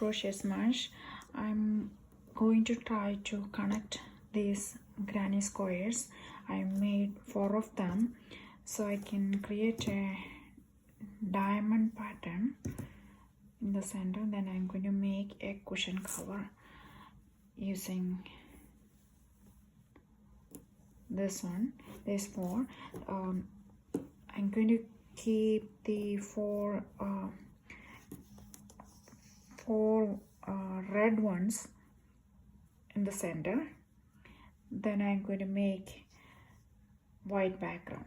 crochet smudge, I'm going to try to connect these granny squares. I made 4 of them so I can create a diamond pattern in the center. Then I'm going to make a cushion cover using this one, this 4. I'm going to keep the four red ones in the center. Then I'm going to make white background.